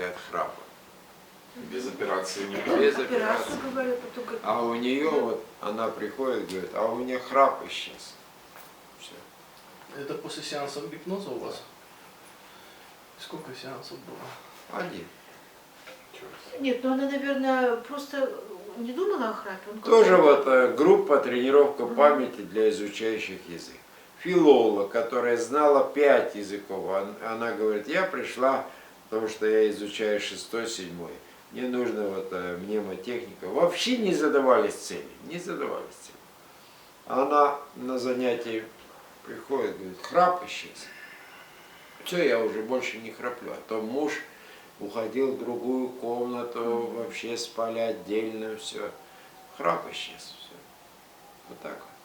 от храпа. Без операции не Без Операцию, операции. говорят, потом говорят, А у нее вот, она приходит, говорит, а у меня храп исчез. Все. Это после сеансов гипноза у вас? Сколько сеансов было? Один. Нет, ну она, наверное, просто не думала о храпе. Он Тоже как-то- вот группа тренировка памяти для изучающих язык. Филолог, которая знала 5 языков, она говорит, я пришла, потому что я изучаю 6-й, 7-й. Мне нужна вот мнемотехника. Вообще не задавались цели, не задавались цели. Она на занятии приходит, говорит, храп исчез. Все, я уже больше не храплю. А то муж уходил в другую комнату, вообще спали отдельно, все. Храп исчез, все. Вот так вот.